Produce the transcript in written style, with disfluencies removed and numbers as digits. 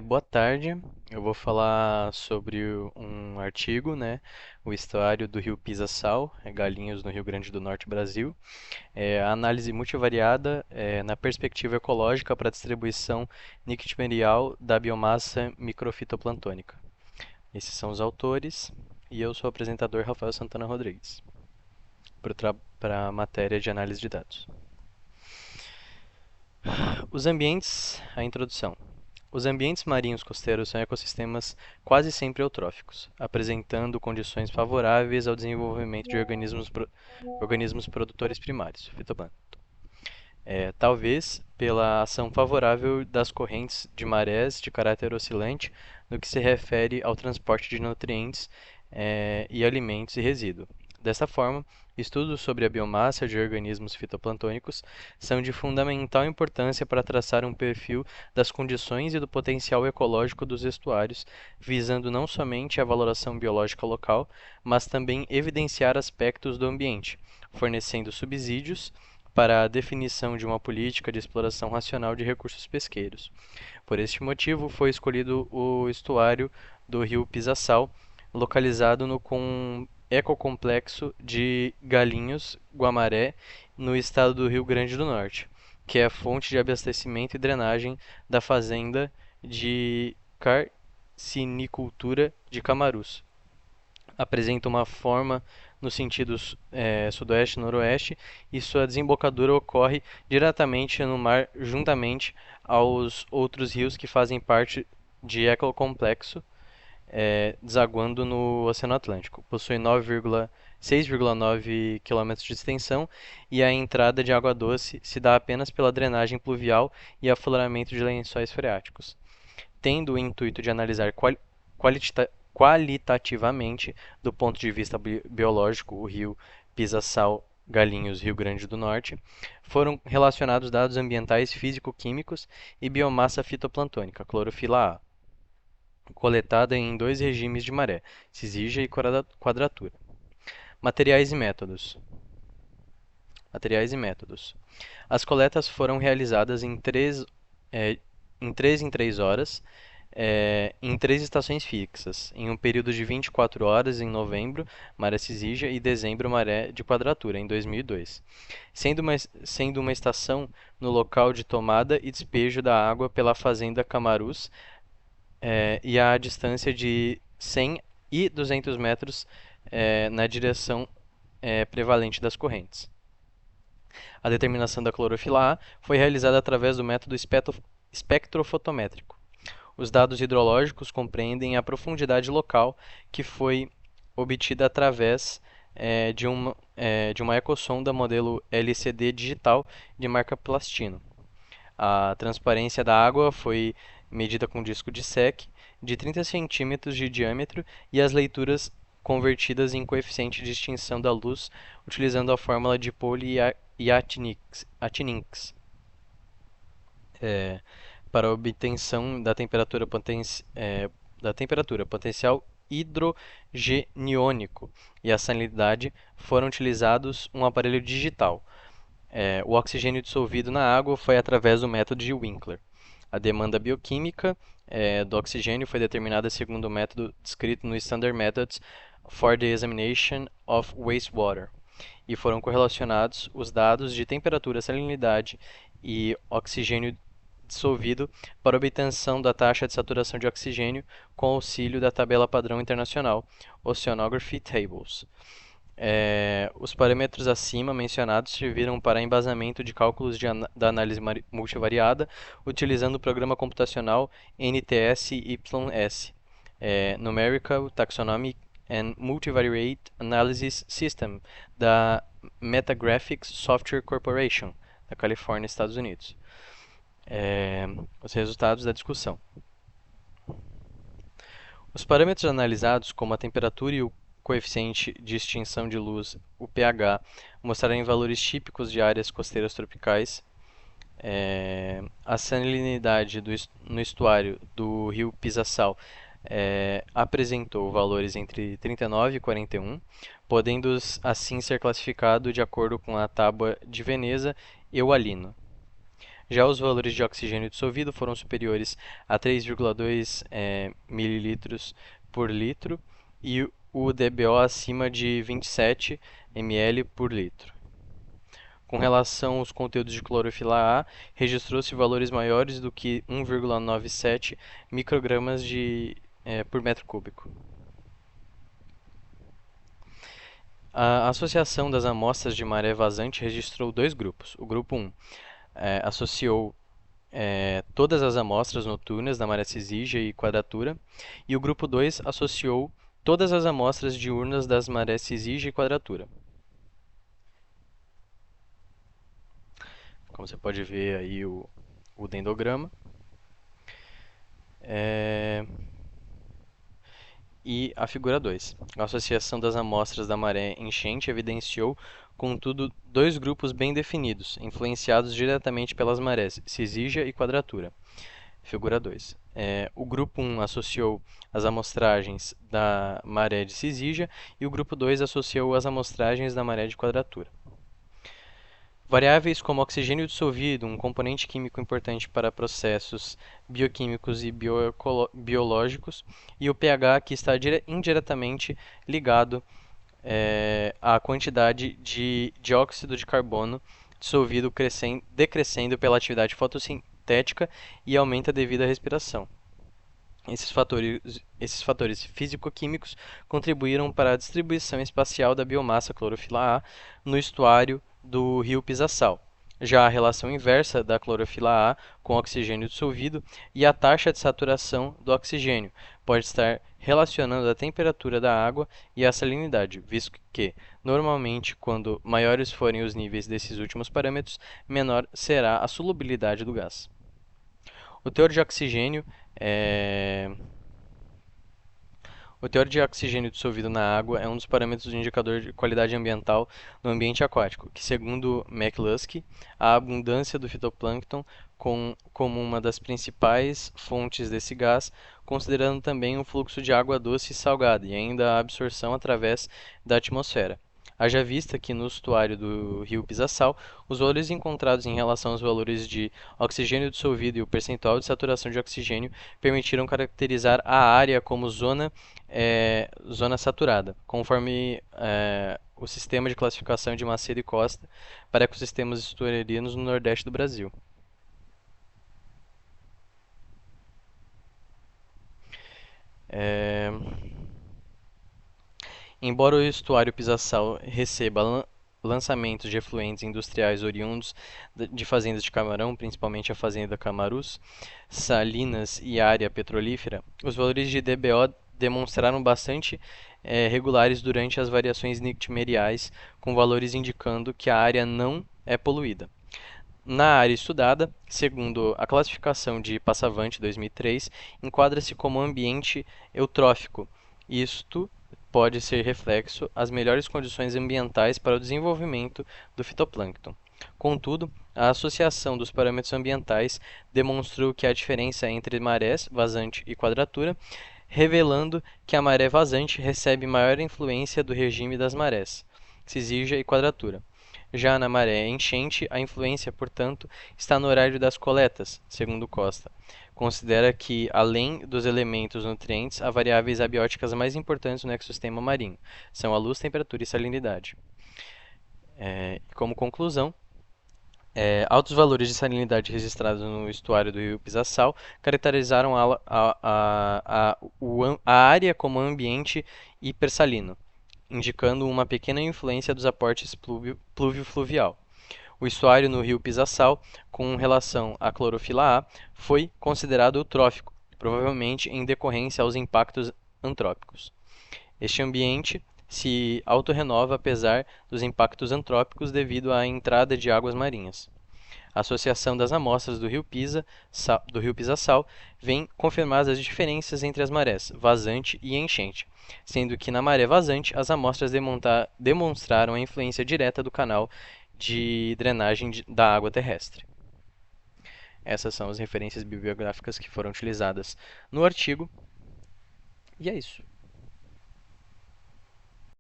Boa tarde. Eu vou falar sobre um artigo, né? O estuário do rio Pisa-Sal, Galinhos no Rio Grande do Norte, Brasil. A análise multivariada na perspectiva ecológica para a distribuição nictinial da biomassa microfitoplantônica. Esses são os autores e eu sou o apresentador Rafael Santana Rodrigues para a matéria de análise de dados. Os ambientes, a introdução. Os ambientes marinhos costeiros são ecossistemas quase sempre eutróficos, apresentando condições favoráveis ao desenvolvimento de organismos produtores primários, fitoplâncton. Talvez pela ação favorável das correntes de marés de caráter oscilante no que se refere ao transporte de nutrientes e alimentos e resíduos. Desta forma, estudos sobre a biomassa de organismos fitoplantônicos são de fundamental importância para traçar um perfil das condições e do potencial ecológico dos estuários, visando não somente a valoração biológica local, mas também evidenciar aspectos do ambiente, fornecendo subsídios para a definição de uma política de exploração racional de recursos pesqueiros. Por este motivo, foi escolhido o estuário do rio Pisa-Sal, localizado no ecocomplexo de Galinhos-Guamaré, no estado do Rio Grande do Norte, que é a fonte de abastecimento e drenagem da fazenda de carcinicultura de Camarus. Apresenta uma forma no sentido sudoeste-noroeste e sua desembocadura ocorre diretamente no mar juntamente aos outros rios que fazem parte de ecocomplexo, desaguando no Oceano Atlântico. Possui 6,9 km de extensão e a entrada de água doce se dá apenas pela drenagem pluvial e afloramento de lençóis freáticos. Tendo o intuito de analisar qualitativamente, do ponto de vista biológico, o rio Pisa-Sal Galinhos, Rio Grande do Norte, foram relacionados dados ambientais físico-químicos e biomassa fitoplantônica, clorofila A, coletada em dois regimes de maré, Cizígia e quadratura. Materiais e métodos. Materiais e métodos. As coletas foram realizadas em 3 horas, em 3 estações fixas, em um período de 24 horas em novembro, maré Cizígia, e dezembro, maré de quadratura, em 2002, sendo uma estação no local de tomada e despejo da água pela fazenda Camarus, e a distância de 100 e 200 metros na direção prevalente das correntes. A determinação da clorofila A foi realizada através do método espectrofotométrico. Os dados hidrológicos compreendem a profundidade local que foi obtida através de uma ecossonda modelo LCD digital de marca Plastino. A transparência da água foi medida com disco de SEC de 30 centímetros de diâmetro e as leituras convertidas em coeficiente de extinção da luz utilizando a fórmula de Pauli-Atinix. Para a obtenção da temperatura potencial hidrogeniônico e a salinidade, foram utilizados um aparelho digital. O oxigênio dissolvido na água foi através do método de Winkler. A demanda bioquímica do oxigênio foi determinada segundo o método descrito no Standard Methods for the Examination of Wastewater, e foram correlacionados os dados de temperatura, salinidade e oxigênio dissolvido para obtenção da taxa de saturação de oxigênio com auxílio da tabela padrão internacional Oceanography Tables. Os parâmetros acima mencionados serviram para embasamento de cálculos da análise multivariada utilizando o programa computacional NTS-YS, Numerical Taxonomic and Multivariate Analysis System, da Metagraphics Software Corporation, da Califórnia, Estados Unidos. Os resultados da discussão. Os parâmetros analisados, como a temperatura e o coeficiente de extinção de luz, o pH, mostraram valores típicos de áreas costeiras tropicais. A salinidade no estuário do rio Pisa-Sal apresentou valores entre 39 e 41, podendo assim ser classificado de acordo com a tábua de Veneza e o Alino. Já os valores de oxigênio dissolvido foram superiores a 3,2 mililitros por litro e o DBO acima de 27 ml por litro. Com relação aos conteúdos de clorofila A, registrou-se valores maiores do que 1,97 microgramas por metro cúbico. A associação das amostras de maré vazante registrou dois grupos. O grupo 1 associou todas as amostras noturnas da maré Cisígia e Quadratura, e o grupo 2 associou todas as amostras diurnas das marés Cisígia e Quadratura. Como você pode ver aí o dendrograma. E a figura 2. A associação das amostras da maré enchente evidenciou, contudo, dois grupos bem definidos, influenciados diretamente pelas marés Cisígia e Quadratura. Figura 2. O grupo 1 associou as amostragens da maré de Cisígia e o grupo 2 associou as amostragens da maré de Quadratura. Variáveis como oxigênio dissolvido, um componente químico importante para processos bioquímicos e biológicos, e o pH, que está indiretamente ligado à quantidade de dióxido de carbono dissolvido decrescendo pela atividade fotossintética e aumenta devido à respiração. Esses fatores físico-químicos contribuíram para a distribuição espacial da biomassa clorofila A no estuário do rio Pisassal. Já a relação inversa da clorofila A com oxigênio dissolvido e a taxa de saturação do oxigênio pode estar relacionando a temperatura da água e a salinidade, visto que, normalmente, quando maiores forem os níveis desses últimos parâmetros, menor será a solubilidade do gás. O teor de oxigênio dissolvido na água é um dos parâmetros do indicador de qualidade ambiental no ambiente aquático, que, segundo McCluskey, a abundância do fitoplâncton como uma das principais fontes desse gás, considerando também o fluxo de água doce e salgada e ainda a absorção através da atmosfera. Haja vista que no estuário do rio Pisassal, os valores encontrados em relação aos valores de oxigênio dissolvido e o percentual de saturação de oxigênio permitiram caracterizar a área como zona saturada, conforme o sistema de classificação de Macedo e Costa para ecossistemas estuarinos no Nordeste do Brasil. Embora o estuário Pisassal receba lançamentos de efluentes industriais oriundos de fazendas de camarão, principalmente a fazenda Camarus, Salinas e área petrolífera, os valores de DBO demonstraram bastante regulares durante as variações nictimeriais, com valores indicando que a área não é poluída. Na área estudada, segundo a classificação de Passavant 2003, enquadra-se como ambiente eutrófico. Isto pode ser reflexo às melhores condições ambientais para o desenvolvimento do fitoplâncton. Contudo, a associação dos parâmetros ambientais demonstrou que há diferença entre marés, vazante e quadratura, revelando que a maré vazante recebe maior influência do regime das marés, Cisígia e Quadratura. Já na maré enchente, a influência, portanto, está no horário das coletas, segundo Costa. Considera que, além dos elementos nutrientes, há variáveis abióticas mais importantes no ecossistema marinho. São a luz, temperatura e salinidade. Como conclusão, altos valores de salinidade registrados no estuário do rio Pisassal caracterizaram a área como ambiente hipersalino, indicando uma pequena influência dos aportes pluvio-fluvial. O estuário no rio Pisassal, com relação à clorofila A, foi considerado eutrófico, provavelmente em decorrência aos impactos antrópicos. Este ambiente se autorrenova apesar dos impactos antrópicos devido à entrada de águas marinhas. A associação das amostras do rio Pisassal vem confirmar as diferenças entre as marés vazante e enchente, sendo que na maré vazante as amostras demonstraram a influência direta do canal de drenagem da água terrestre. Essas são as referências bibliográficas que foram utilizadas no artigo, e é isso.